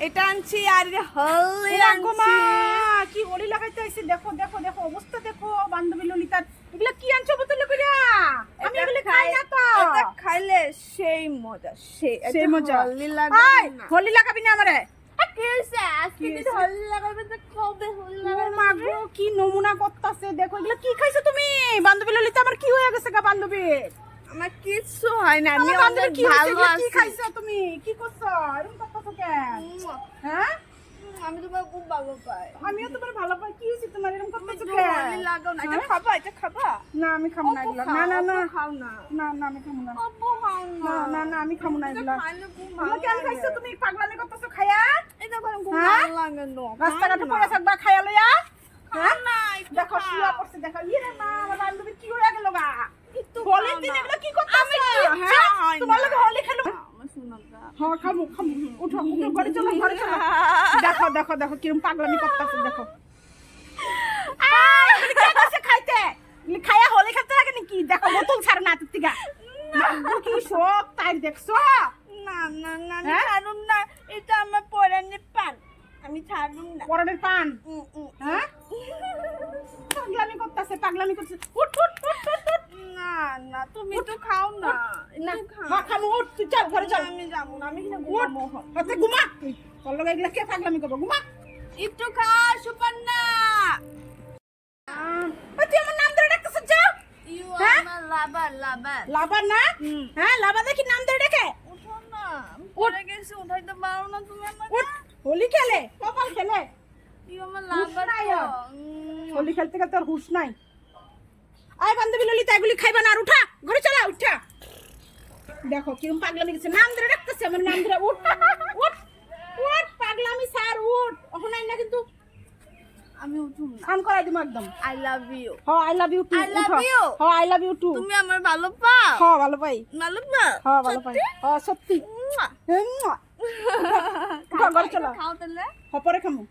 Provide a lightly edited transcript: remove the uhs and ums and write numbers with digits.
এটা আনছি আর হলদি আনছি। কি হোলি লাগাইতে আইছে, দেখো দেখো দেখো অবস্থা দেখো বান্ধবী ললিতার। এগুলা কি আনছো বোতলে কইরা? আমি এগুলা খাই না তো। এটা খাইলে সেই মজা, সেই মজা। হলদি লাগাই না। হোলি লাগাবি না আমারে? কি হইছে? আজকে যদি হলদি লাগাবে তো কবে হলদি ও লাগাবে? মা গো, কি নমুনা করতাছে দেখো। এগুলা কি খাইছো তুমি? বান্ধবী ললিতা আমার কি হয়ে গেছে গা বান্ধবী? আমার কিছু হয় না, আমি আমার বান্ধবী অনেক কি হইছে? ভালো এগুলা কি আছি। খাইছো তুমি? কি করছো? এরকম করতেছো কেন? হ্যাঁ, আমি তোমার খুব ভালো পাই। আমিও তোমার ভালো পাই। কি হইছে তোমার এরকম করতেছো তুমি কেন? হলদি লাগাও না। এটা হ্যাঁ? খাবা, এটা খাবা? না আমি খাবো না এগুলা। না না না খাও না। না না আমি খাবো না। অপু খাও না না না আমি খাবো না এগুলা। খাইলে খুব তোমরা ভালো কেন লাগে। খাইছো তুমি? পাগলামি করতেছো খায়া? এটা করে খুব হ্যাঁ? ভালো লাগে না। রাস্তাঘাটে পড়ে থাকবা খায়া লইয়া? খাও না, একটু দেখো খাও। শুয়া পড়ছে দেখো। ইয়ে রে মা, আমার বান্ধবী কি হয়ে গেল গা? একটু হোলির খাও দিন না। এগুলো কি করতেছো? আমি কিচ্ছু হ্যাঁ? হয় না। তোমার লগে হোলি খেলো? আমার শোনাটা। হ্যাঁ খামু খামু। উঠো উঠো ঘরে চলো ঘরে চলো। দেখো দেখো দেখো কিরম পাগলামি করতেছে দেখো। এগুলি কে কইছে খাইতে? এগুলি খায়া হোলি খেলতে লাগে নাকি? দেখো বোতল ছাড়ে না হাতের থেকে। মাগো, কি শোক তাই দেখছো? না না না, আমি হ্যাঁ? ছাড়ুম না। এটা আমার পরানের পান। আমি ছাড়ুম না। পরনের পান। উম, উম, হ্যাঁ? পাগলামি করতেছে পাগলামি করতেছে। উঠ উঠ উঠ উঠ উঠ। না না, তুমি তো খাও না। না একটু খাও। হ্যাঁ খামু, উঠ তুই চল ঘরে চল। আমি যাবো না, আমি এখানে উঠ ঘুমাবো। হাতে ঘুমা তুই। তোর লগে এগুলা কে পাগলামি করবো? ঘুমা। একটু খা, সুপর্ণা। তুই আমার নাম ধরে ডাকতেছিস যা। ইউ হ্যাঁ? আমার লাভার, লাভার। লাভা না? হ্যাঁ লাভা দেখি নাম ধরে ডাকে। উঠো না, আমি পড়ে গেছি, উঠাইতে পারো না তুমি আমাকে। উঠ হোলি খেলে কপাল খেলে। ইউ আমার হুশ লাভার নাই তো। আর। হোলি খেলতে খেলতে আর হুশ নাই। আয় বান্ধবী ললিতা এগুলি খাইবা না আর উঠা ঘরে চলা উঠা। দেখো কিরম পাগলামি গেছে, নাম ধরে ডাকতেছে আমার নাম ধরে। উঠ উঠ উঠ পাগলামি স্যার উঠ। ওখানে না কিন্তু আমি উঠুম না। কাম করাই দিমু একদম। I love you. হ I love you too. I love you. হ আই লাভ ইউ টু। তুমি আমার ভালো পাও? হ ভালো পাই। ভালো পাও? হ ভালো পাই। হ সত্যি। মুয়া। মুয়া। উঠা, ঘরে চলো। খাও তাহলে। হ পরে খামু।